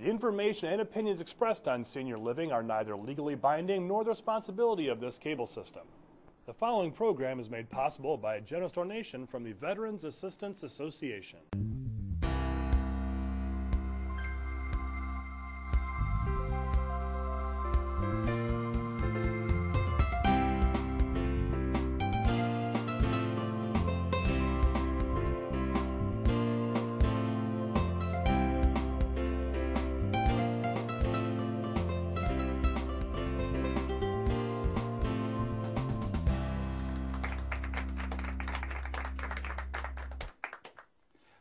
The information and opinions expressed on senior living are neither legally binding nor the responsibility of this cable system. The following program is made possible by a generous donation from the Veterans Assistance Association.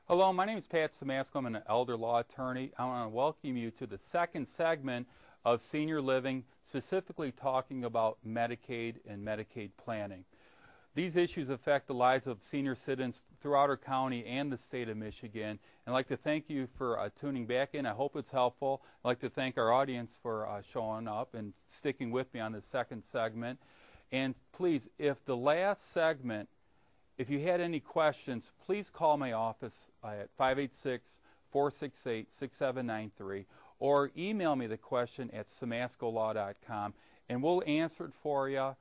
Hello, my name is Pat Simasko. I'm an elder law attorney. I want to welcome you to the second segment of senior living, specifically talking about Medicaid and Medicaid planning. These issues affect the lives of senior citizens throughout our county and the state of Michigan. I'd like to thank you for tuning back in. I hope it's helpful. I'd like to thank our audience for showing up and sticking with me on the second segment. And please, if the last segment, if you had any questions, please call my office at 586-468-6793 or email me the question at simaskolaw.com and we'll answer it for you.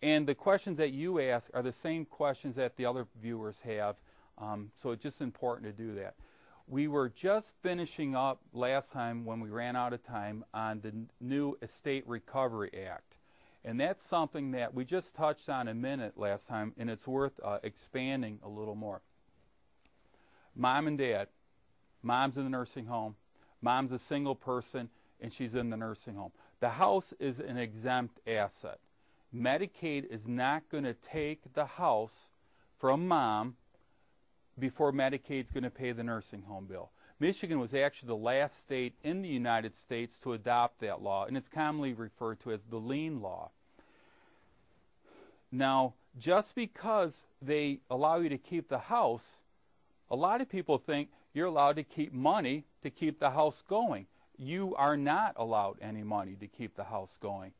And the questions that you ask are the same questions that the other viewers have, so it's just important to do that. We were just finishing up last time when we ran out of time on the new Estate Recovery Act. And that's something that we just touched on a minute last time, and it's worth expanding a little more. Mom and dad, mom's in the nursing home, mom's a single person, and she's in the nursing home. The house is an exempt asset. Medicaid is not going to take the house from mom before Medicaid's going to pay the nursing home bill. Michigan was actually the last state in the United States to adopt that law, and it's commonly referred to as the lien law. Now, just because they allow you to keep the house, a lot of people think you're allowed to keep money to keep the house going. You are not allowed any money to keep the house going.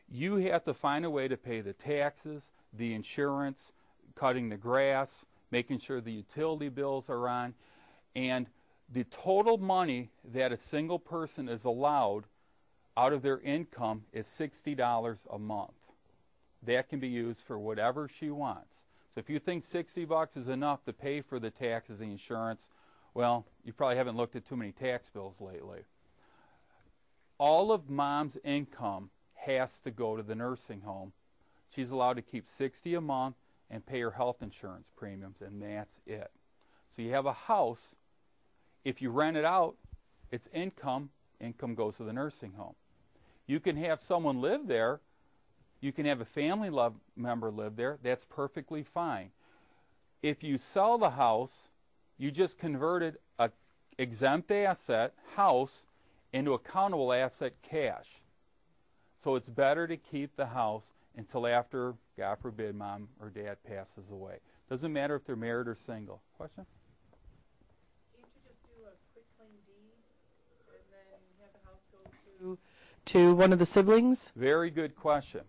You have to find a way to pay the taxes, the insurance, cutting the grass, making sure the utility bills are on, and the total money that a single person is allowed out of their income is $60 a month. That can be used for whatever she wants. So if you think $60 is enough to pay for the taxes and insurance, well, you probably haven't looked at too many tax bills lately. All of mom's income has to go to the nursing home. She's allowed to keep $60 a month and pay her health insurance premiums, and that's it. So you have a house. If you rent it out, it's income. Income goes to the nursing home. You can have someone live there. You can have a family member live there. That's perfectly fine. If you sell the house, you just converted an exempt asset, house, into a countable asset, cash. So it's better to keep the house until after, God forbid, mom or dad passes away. Doesn't matter if they're married or single. Question? To one of the siblings? Very good question.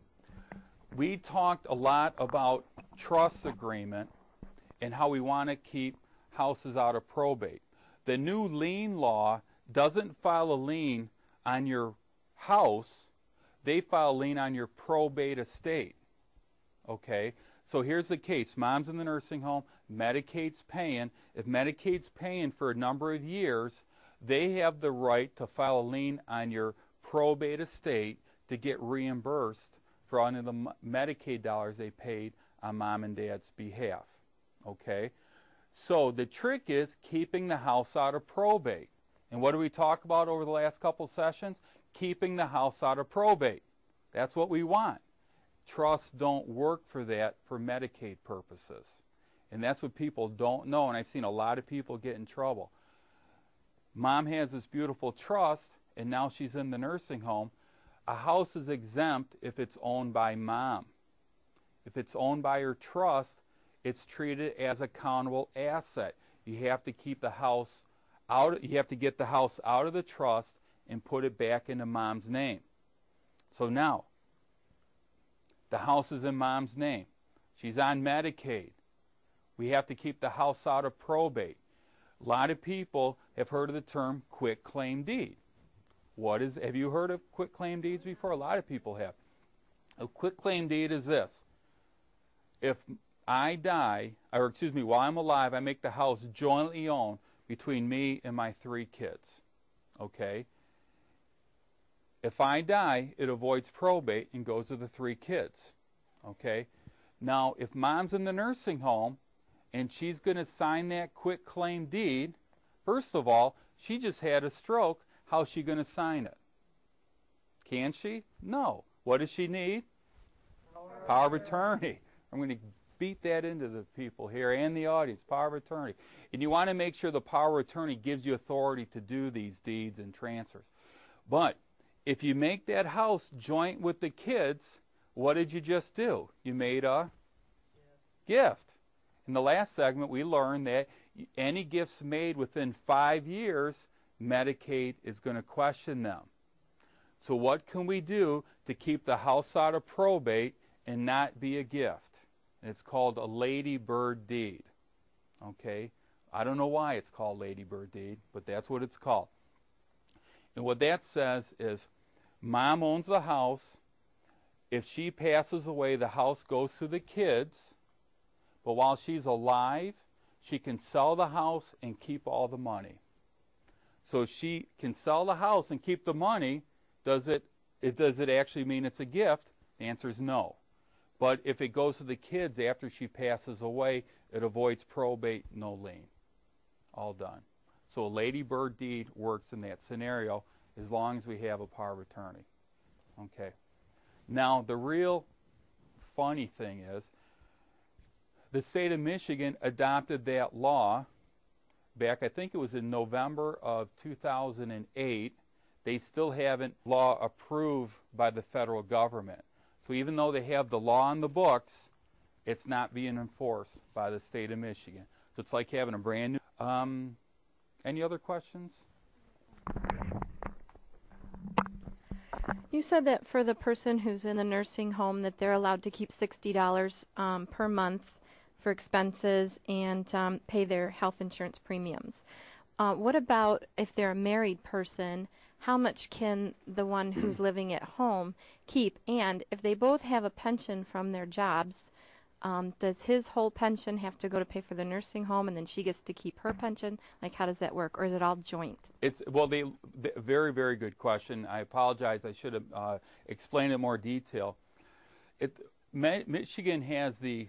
We talked a lot about trust agreement and how we want to keep houses out of probate. The new lien law doesn't file a lien on your house. They file a lien on your probate estate. Okay? So here's the case. Mom's in the nursing home. Medicaid's paying. If Medicaid's paying for a number of years, they have the right to file a lien on your probate estate to get reimbursed for all of the Medicaid dollars they paid on mom and dad's behalf. Okay? So the trick is keeping the house out of probate. And what do we talk about over the last couple sessions? Keeping the house out of probate. That's what we want. Trusts don't work for that for Medicaid purposes. And that's what people don't know, and I've seen a lot of people get in trouble. Mom has this beautiful trust, and now she's in the nursing home. A house is exempt if it's owned by mom. If it's owned by her trust, it's treated as a countable asset. You have to keep the house out. You have to get the house out of the trust and put it back into mom's name. So now, the house is in mom's name. She's on Medicaid. We have to keep the house out of probate. A lot of people have heard of the term quitclaim deed. Have you heard of quitclaim deeds before? A lot of people have. A quitclaim deed is this. If I die, or excuse me, while I'm alive, I make the house jointly owned between me and my 3 kids. Okay? If I die, it avoids probate and goes to the 3 kids. Okay? Now, if mom's in the nursing home and she's going to sign that quitclaim deed, first of all, she just had a stroke. How's she going to sign it? Can she? No. What does she need? Power of attorney. I'm going to beat that into the people here and the audience. Power of attorney. And you want to make sure the power of attorney gives you authority to do these deeds and transfers. But if you make that house joint with the kids, what did you just do? You made a gift. In the last segment, we learned that any gifts made within 5 years, Medicaid is going to question them. So what can we do to keep the house out of probate and not be a gift? And it's called a Lady Bird deed. Okay? I don't know why it's called Lady Bird deed, but that's what it's called. And what that says is, mom owns the house. If she passes away, the house goes to the kids. But while she's alive, she can sell the house and keep all the money. So if she can sell the house and keep the money, does it actually mean it's a gift? The answer is no. But if it goes to the kids after she passes away, it avoids probate, no lien. All done. So a Lady Bird deed works in that scenario as long as we have a power of attorney. Okay. Now, the real funny thing is, the state of Michigan adopted that law back, I think it was in November of 2008. They still haven't law approved by the federal government. So even though they have the law on the books, it's not being enforced by the state of Michigan. So it's like having a brand new... any other questions? You said that for the person who's in a nursing home that they're allowed to keep $60 per month for expenses and pay their health insurance premiums. What about if they're a married person? How much can the one who's living at home keep? And if they both have a pension from their jobs, does his whole pension have to go to pay for the nursing home and then she gets to keep her pension? Like, how does that work? Or is it all joint? Well, very, very good question. I apologize. I should have explained it in more detail. Michigan has the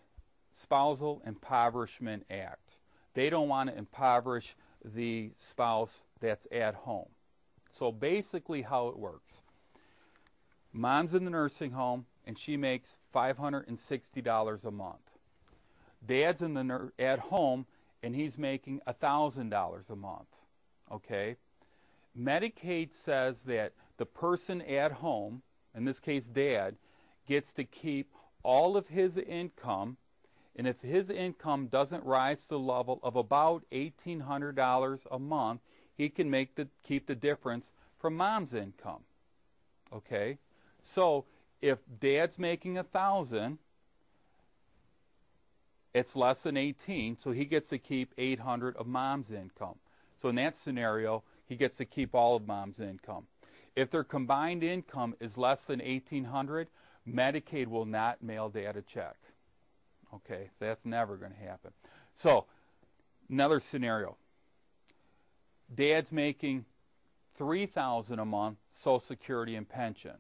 Spousal Impoverishment Act. They don't want to impoverish the spouse that's at home. So basically how it works. Mom's in the nursing home and she makes $560 a month. Dad's at home and he's making $1,000 a month. Okay? Medicaid says that the person at home, in this case Dad, gets to keep all of his income, and if his income doesn't rise to the level of about $1,800 a month, he can keep the difference from mom's income. Okay? So if Dad's making $1,000, it's less than 18, so he gets to keep $800 of mom's income. So in that scenario, he gets to keep all of mom's income. If their combined income is less than $1,800, Medicaid will not mail Dad a check. Okay, so that's never going to happen. So, another scenario. Dad's making $3,000 a month, Social Security and pension.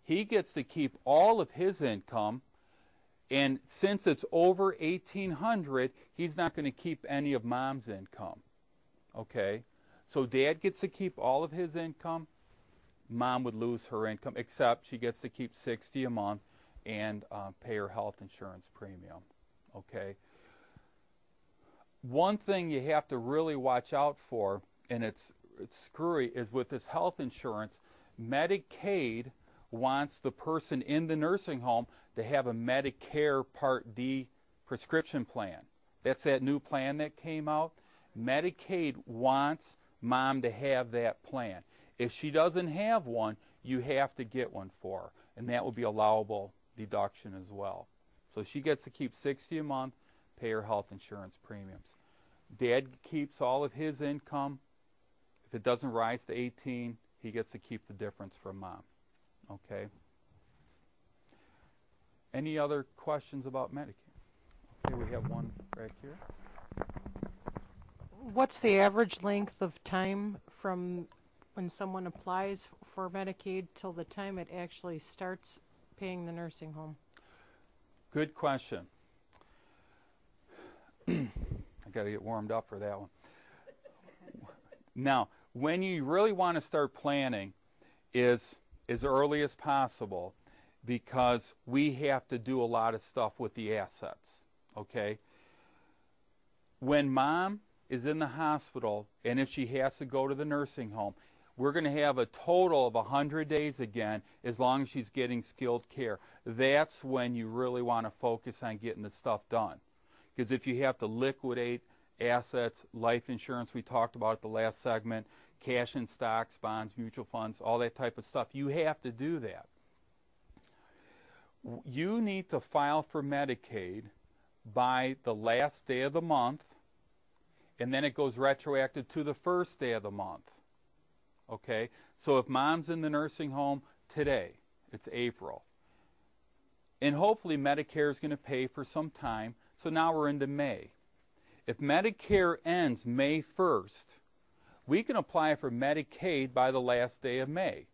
He gets to keep all of his income, and since it's over $1,800, he's not going to keep any of mom's income. Okay, so Dad gets to keep all of his income. Mom would lose her income, except she gets to keep $60 a month and pay her health insurance premium. Okay. One thing you have to really watch out for, and it's screwy, is with this health insurance, Medicaid wants the person in the nursing home to have a Medicare Part D prescription plan. That's that new plan that came out. Medicaid wants mom to have that plan. If she doesn't have one, you have to get one for her, and that will be allowable deduction as well. So she gets to keep $60 a month, pay her health insurance premiums. Dad keeps all of his income. If it doesn't rise to 18, he gets to keep the difference from mom. Okay? Any other questions about Medicaid? Okay, we have one back here. What's the average length of time from when someone applies for Medicaid till the time it actually starts paying the nursing home? Good question. I got to get warmed up for that one. Now, when you really want to start planning is as early as possible, because we have to do a lot of stuff with the assets, okay? When mom is in the hospital, and if she has to go to the nursing home, we're going to have a total of 100 days again, as long as she's getting skilled care. That's when you really want to focus on getting the stuff done. Because if you have to liquidate assets, life insurance we talked about at the last segment, cash in stocks, bonds, mutual funds, all that type of stuff, you have to do that. You need to file for Medicaid by the last day of the month, and then it goes retroactive to the first day of the month. Okay? So if mom's in the nursing home today, it's April, and hopefully Medicare is going to pay for some time, so now we're into May. If Medicare ends May 1st, we can apply for Medicaid by the last day of May,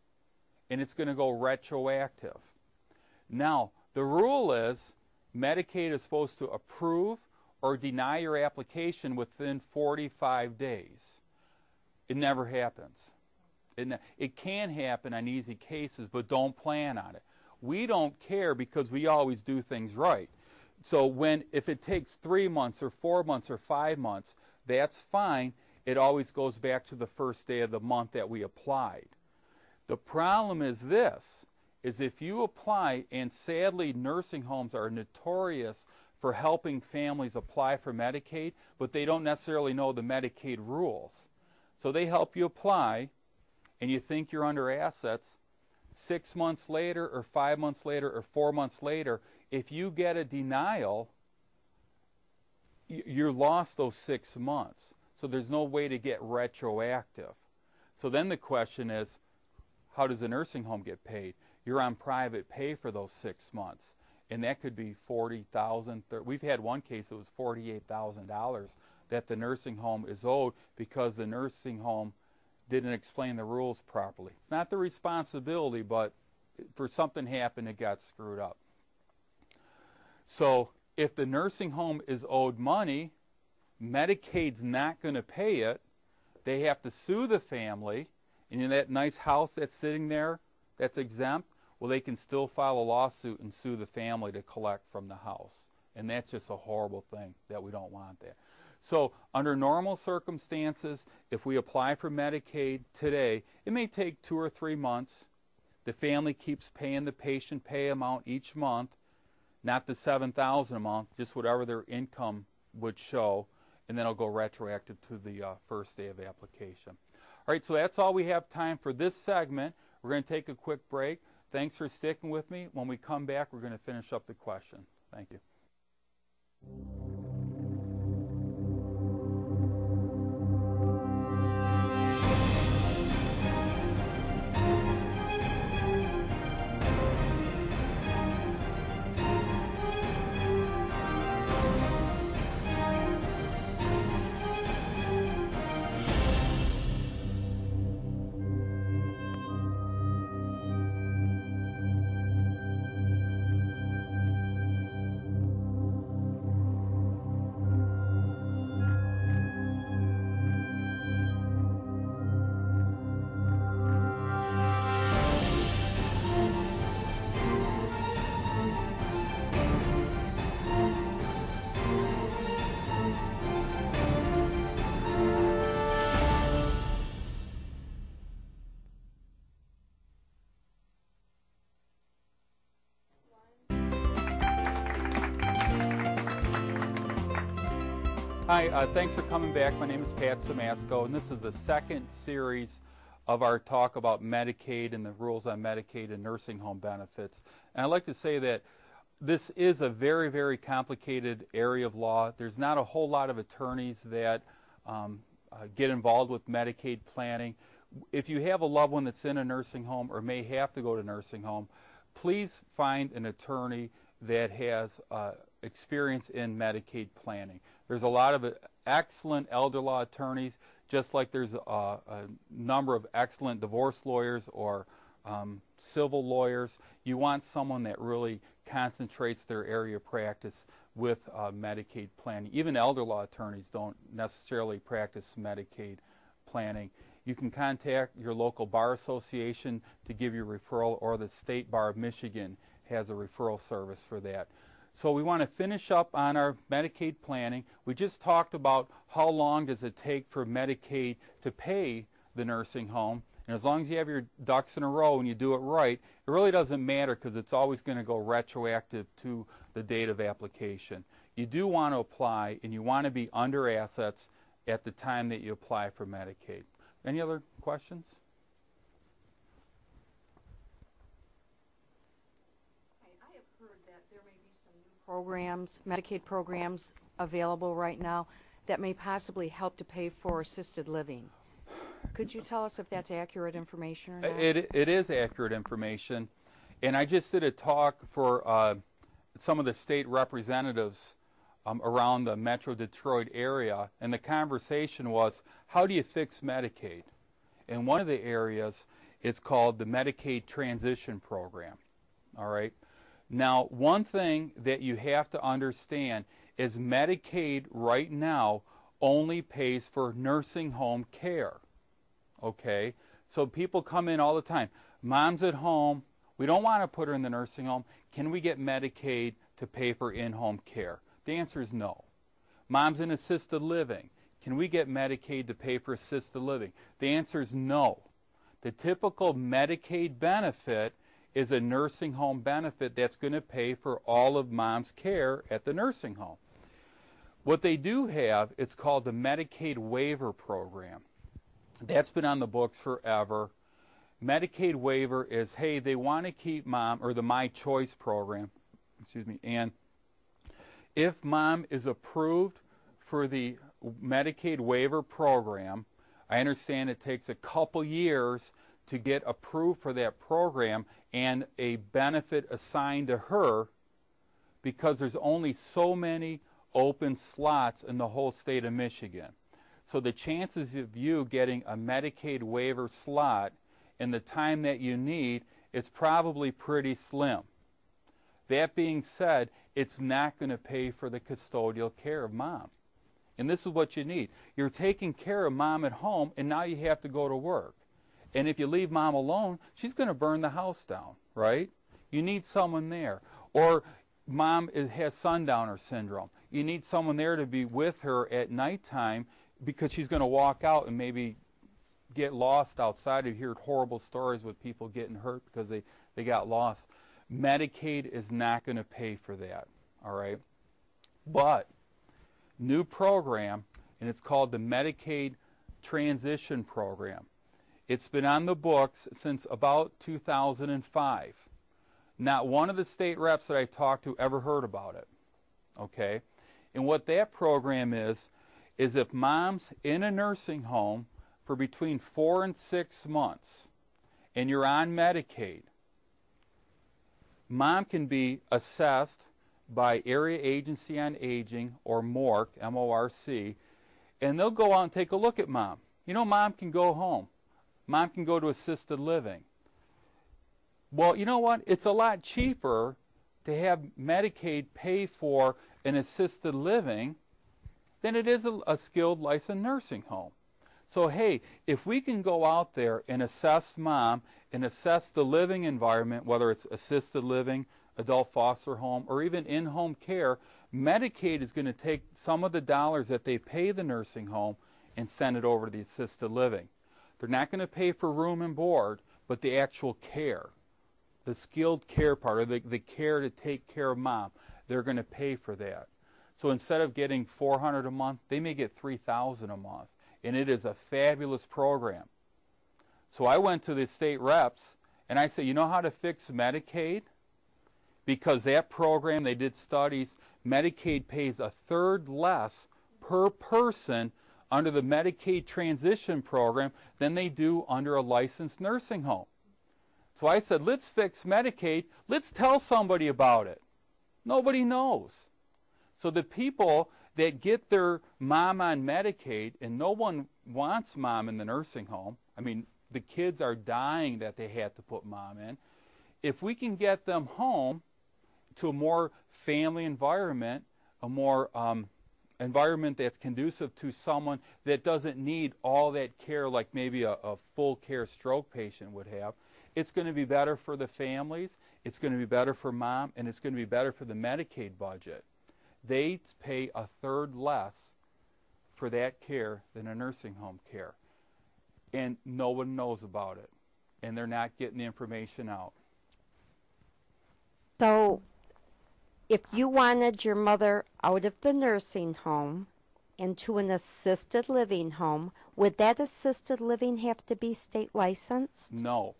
and it's going to go retroactive. Now, the rule is Medicaid is supposed to approve or deny your application within 45 days. It never happens. It can happen on easy cases, but don't plan on it. We don't care because we always do things right. So if it takes 3 months or 4 months or 5 months, that's fine. It always goes back to the first day of the month that we applied. The problem is this, is if you apply, and sadly nursing homes are notorious for helping families apply for Medicaid, but they don't necessarily know the Medicaid rules. So they help you apply, and you think you're under assets. 6 months later, or 5 months later, or 4 months later, if you get a denial, you lost those 6 months. So there's no way to get retroactive. So then the question is, how does a nursing home get paid? You're on private pay for those 6 months, and that could be $40,000. We've had one case, it was $48,000 that the nursing home is owed because the nursing home didn't explain the rules properly. It's not the responsibility, but for something happened, it got screwed up. So if the nursing home is owed money, Medicaid's not going to pay it. They have to sue the family, and in that nice house that's sitting there that's exempt, well, they can still file a lawsuit and sue the family to collect from the house. And that's just a horrible thing that we don't want that. So under normal circumstances, if we apply for Medicaid today, it may take 2 or 3 months. The family keeps paying the patient pay amount each month, not the $7,000 a month, just whatever their income would show, and then it'll go retroactive to the first day of application. All right, so that's all we have time for this segment. We're going to take a quick break. Thanks for sticking with me. When we come back, we're going to finish up the question. Thank you. Hi, thanks for coming back. My name is Pat Simasko, and this is the second series of our talk about Medicaid and the rules on Medicaid and nursing home benefits. And I'd like to say that this is a very, very complicated area of law. There's not a whole lot of attorneys that get involved with Medicaid planning. if you have a loved one that's in a nursing home or may have to go to nursing home, please find an attorney that has experience in Medicaid planning. There's a lot of excellent elder law attorneys, just like there's a number of excellent divorce lawyers or civil lawyers. You want someone that really concentrates their area of practice with Medicaid planning. Even elder law attorneys don't necessarily practice Medicaid planning. You can contact your local bar association to give you a referral, or the State Bar of Michigan has a referral service for that. So we want to finish up on our Medicaid planning. We just talked about how long does it take for Medicaid to pay the nursing home. And as long as you have your ducks in a row and you do it right, it really doesn't matter because it's always going to go retroactive to the date of application. You do want to apply, and you want to be under assets at the time that you apply for Medicaid. Any other questions? I have heard that there may be some new programs, Medicaid programs available right now that may possibly help to pay for assisted living. Could you tell us if that's accurate information or not? It is accurate information. And I just did a talk for some of the state representatives around the Metro Detroit area, and the conversation was, how do you fix Medicaid? And one of the areas is called the Medicaid Transition Program. All right. Now, one thing that you have to understand is Medicaid right now only pays for nursing home care. Okay? So people come in all the time. Mom's at home. We don't want to put her in the nursing home. Can we get Medicaid to pay for in-home care? The answer is no. Mom's in assisted living. Can we get Medicaid to pay for assisted living? The answer is no. The typical Medicaid benefit is a nursing home benefit that's going to pay for all of mom's care at the nursing home. What they do have, it's called the Medicaid Waiver Program. That's been on the books forever. Medicaid waiver is, hey, they want to keep mom, or the My Choice program, and if mom is approved for the Medicaid waiver program, I understand it takes a couple years to get approved for that program and a benefit assigned to her, because there's only so many open slots in the whole state of Michigan. So the chances of you getting a Medicaid waiver slot in the time that you need is probably pretty slim. That being said, it's not going to pay for the custodial care of mom. And this is what you need. You're taking care of mom at home, and now you have to go to work. And if you leave mom alone, she's going to burn the house down, right? You need someone there. Or mom has sundowner syndrome. You need someone there to be with her at nighttime, because she's going to walk out and maybe get lost outside. You've heard horrible stories with people getting hurt because they got lost. Medicaid is not going to pay for that, all right? But new program, and it's called the Medicaid Transition Program. It's been on the books since about 2005. Not one of the state reps that I talked to ever heard about it, okay? And what that program is if mom's in a nursing home for between 4 and 6 months and you're on Medicaid, mom can be assessed by Area Agency on Aging, or MORC, M-O-R-C, and they'll go out and take a look at mom. You know, mom can go home. Mom can go to assisted living. Well, you know what? It's a lot cheaper to have Medicaid pay for an assisted living than it is a skilled licensed nursing home. So, hey, if we can go out there and assess mom and assess the living environment, whether it's assisted living, adult foster home, or even in-home care, Medicaid is going to take some of the dollars that they pay the nursing home and send it over to the assisted living. They're not going to pay for room and board, but the actual care, the skilled care part, or the care to take care of mom, they're going to pay for that. So instead of getting $400 a month, they may get $3,000 a month. And it is a fabulous program. So I went to the state reps and I said, you know how to fix Medicaid? Because that program, they did studies, Medicaid pays a third less per person under the Medicaid transition program than they do under a licensed nursing home. So I said, let's fix Medicaid. Let's tell somebody about it. Nobody knows. So the people that get their mom on Medicaid, and no one wants mom in the nursing home. I mean, the kids are dying that they had to put mom in. If we can get them home to a more family environment, a more environment that's conducive to someone that doesn't need all that care like maybe a full care stroke patient would have, it's going to be better for the families, it's going to be better for mom, and it's going to be better for the Medicaid budget. They pay a third less for that care than a nursing home care. And no one knows about it. And they're not getting the information out. So, if you wanted your mother out of the nursing home into an assisted living home, would that assisted living have to be state licensed? No.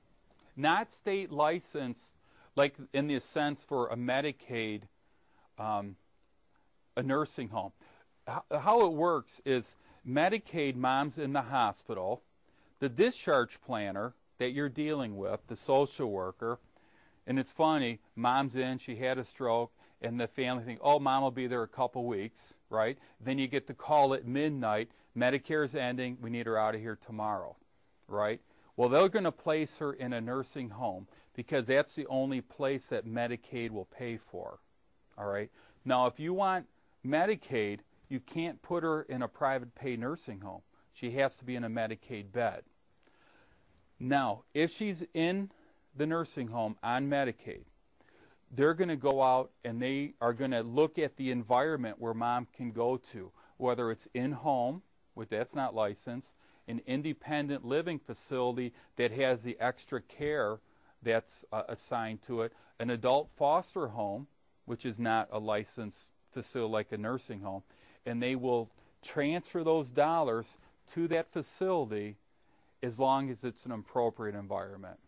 Not state licensed, like in the sense for a Medicaid, a nursing home. How it works is Medicaid, mom's in the hospital, the discharge planner that you're dealing with, the social worker, and it's funny, mom's in, she had a stroke, and the family think, oh, mom will be there a couple weeks, right? Then you get the call at midnight, Medicare's ending, we need her out of here tomorrow, right? Well, they're going to place her in a nursing home because that's the only place that Medicaid will pay for, all right? Now, if you want Medicaid, you can't put her in a private pay nursing home. She has to be in a Medicaid bed. Now, if she's in the nursing home on Medicaid, they're going to go out and they are going to look at the environment where mom can go to, whether it's in-home, which that's not licensed, an independent living facility that has the extra care that's assigned to it, an adult foster home, which is not a licensed facility like a nursing home, and they will transfer those dollars to that facility as long as it's an appropriate environment.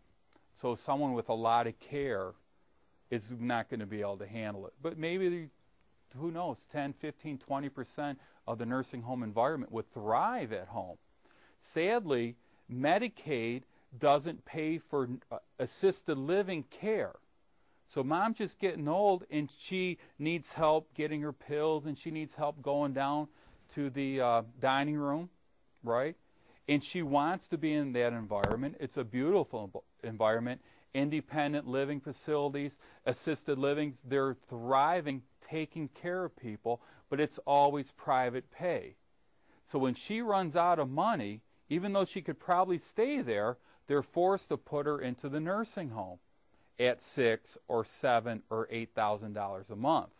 So someone with a lot of care is not going to be able to handle it. But maybe, who knows, 10, 15, 20% of the nursing home environment would thrive at home. Sadly, Medicaid doesn't pay for assisted living care. So mom's just getting old and she needs help getting her pills and she needs help going down to the dining room, right? And she wants to be in that environment. It's a beautiful environment. Independent living facilities, assisted livings, they're thriving, taking care of people, but it's always private pay. So when she runs out of money, even though she could probably stay there, they're forced to put her into the nursing home at $6,000 or $7,000 or $8,000 a month,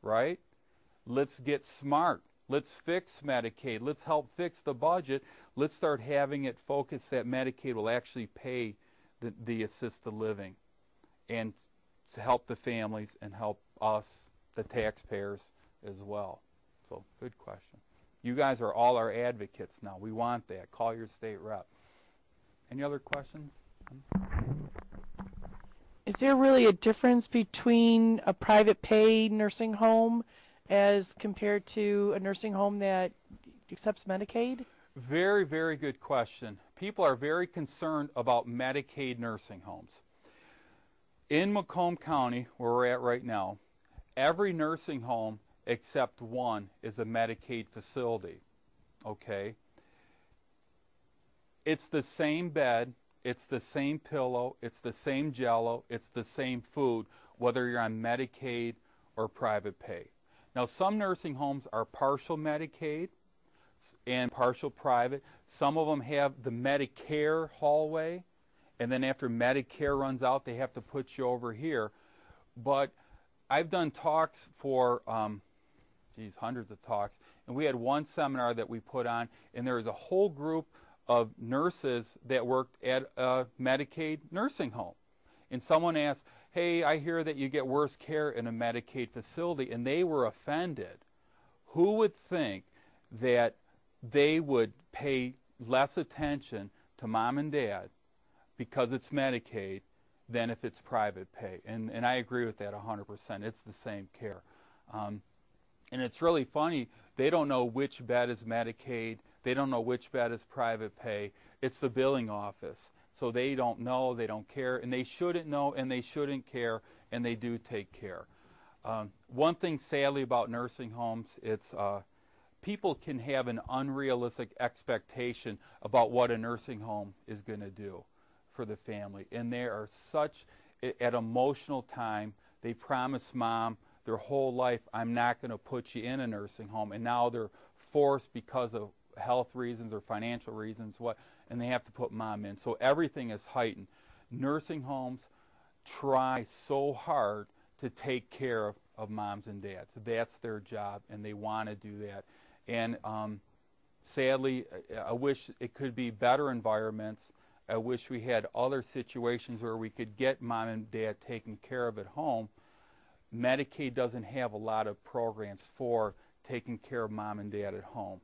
right? Let's get smart. Let's fix Medicaid. Let's help fix the budget. Let's start having it focused that Medicaid will actually pay the assisted living and to help the families and help us, the taxpayers, as well. So, good question. You guys are all our advocates now. We want that. Call your state rep. Any other questions? Is there really a difference between a private pay nursing home as compared to a nursing home that accepts Medicaid? Very, very good question. People are very concerned about Medicaid nursing homes. In Macomb County, where we're at right now, every nursing home except one is a Medicaid facility, okay? It's the same bed, it's the same pillow, it's the same Jell-O, it's the same food, whether you're on Medicaid or private pay. Now, some nursing homes are partial Medicaid and partial private. Some of them have the Medicare hallway, and then after Medicare runs out, they have to put you over here. But I've done talks for, hundreds of talks, and we had one seminar that we put on, and there was a whole group of nurses that worked at a Medicaid nursing home. And someone asked, hey, I hear that you get worse care in a Medicaid facility, and they were offended. Who would think that they would pay less attention to mom and dad because it's Medicaid than if it's private pay? And I agree with that 100%. It's the same care. And it's really funny, they don't know which bed is Medicaid, they don't know which bed is private pay. It's the billing office. So they don't know, they don't care, and they shouldn't know, and they shouldn't care, and they do take care. One thing sadly about nursing homes, it's people can have an unrealistic expectation about what a nursing home is going to do for the family. And they are such, at emotional time, they promise mom their whole life, I'm not going to put you in a nursing home. And now they're forced because of health reasons or financial reasons, and they have to put mom in. So everything is heightened. Nursing homes try so hard to take care of moms and dads. That's their job, and they want to do that. And sadly, I wish it could be better environments. I wish we had other situations where we could get mom and dad taken care of at home. Medicaid doesn't have a lot of programs for taking care of mom and dad at home.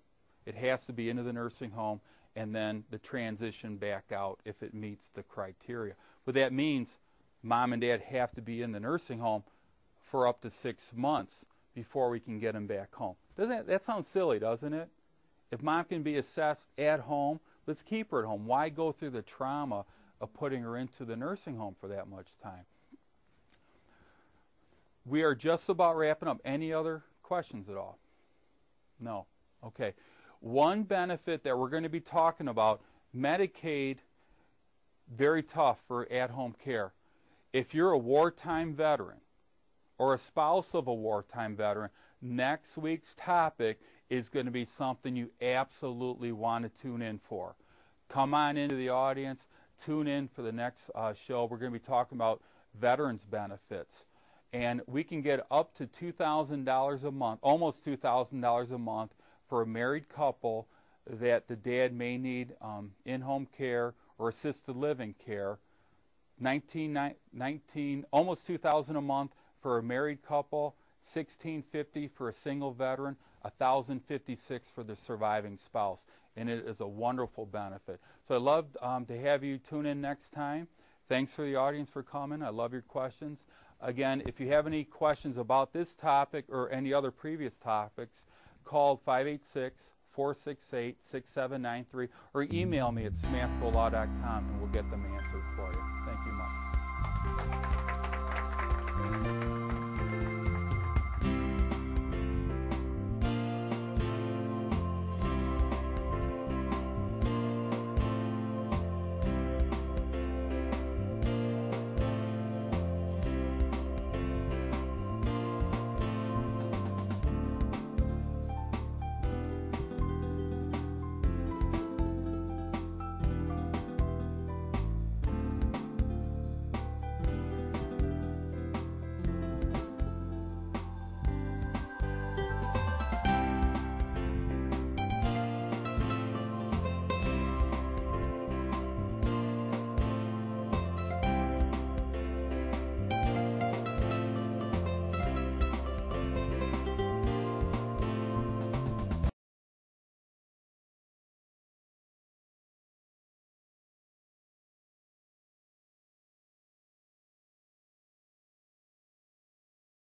It has to be into the nursing home and then the transition back out if it meets the criteria. But that means mom and dad have to be in the nursing home for up to 6 months before we can get them back home. That sounds silly, doesn't it? If mom can be assessed at home, let's keep her at home. Why go through the trauma of putting her into the nursing home for that much time? We are just about wrapping up. Any other questions at all? No. Okay. One benefit that we're going to be talking about, Medicaid, very tough for at-home care. If you're a wartime veteran or a spouse of a wartime veteran, next week's topic is going to be something you absolutely want to tune in for. Come on into the audience, tune in for the next show. We're going to be talking about veterans benefits. And we can get up to $2,000 a month, almost $2,000 a month for a married couple that the dad may need in-home care or assisted living care. Almost $2,000 a month for a married couple, $1,650 for a single veteran, $1,056 for the surviving spouse, and it is a wonderful benefit. So I'd love to have you tune in next time. Thanks for the audience for coming. I love your questions. Again, if you have any questions about this topic or any other previous topics, call 586-468-6793 or email me at simaskolaw.com and we'll get them answered for you. Thank you much.